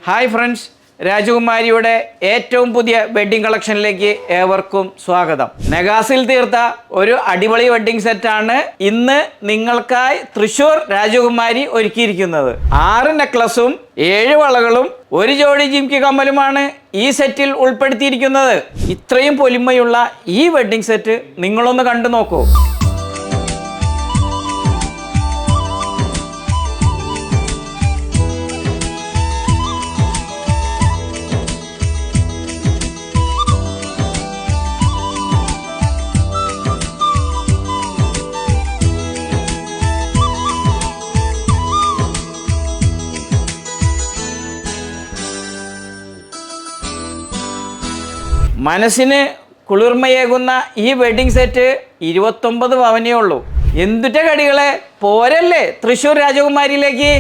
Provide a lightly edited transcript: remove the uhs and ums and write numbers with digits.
Hi friends, രാജകുമാരിയുടെ ഏറ്റവും പുതിയ wedding കളക്ഷനിലേക്ക് ഏവർക്കും സ്വാഗതം. നെഗാസിൽ തീർത്ത ഒരു അടിപൊളി വെഡ്ഡിംഗ് സെറ്റാണ് ഇന്ന് നിങ്ങൾക്കായി തൃശ്ശൂർ രാജകുമാരി ഒരുക്കിയിരിക്കുന്നത്. 6 നെക്ലസും 7 വളകളും 1 ജോഡി ജിംകി കമ്മലുമാണ് ഈ സെറ്റിൽ ഉൾപ്പെടുത്തിയിരിക്കുന്നത്. ഇത്രയും പൊലിമയുള്ള ഈ വെഡ്ഡിംഗ് സെറ്റ് നിങ്ങളൊന്ന് കണ്ടു നോക്കൂ. മനസ്സിന് കുളിർമയേകുന്ന ഈ വെഡ്ഡിംഗ് സെറ്റ് 29 പവനേ ഉള്ളൂ. എന്തുറ്റ കടികളെ പോരല്ലേ തൃശ്ശൂർ രാജകുമാരിയിലേക്ക്.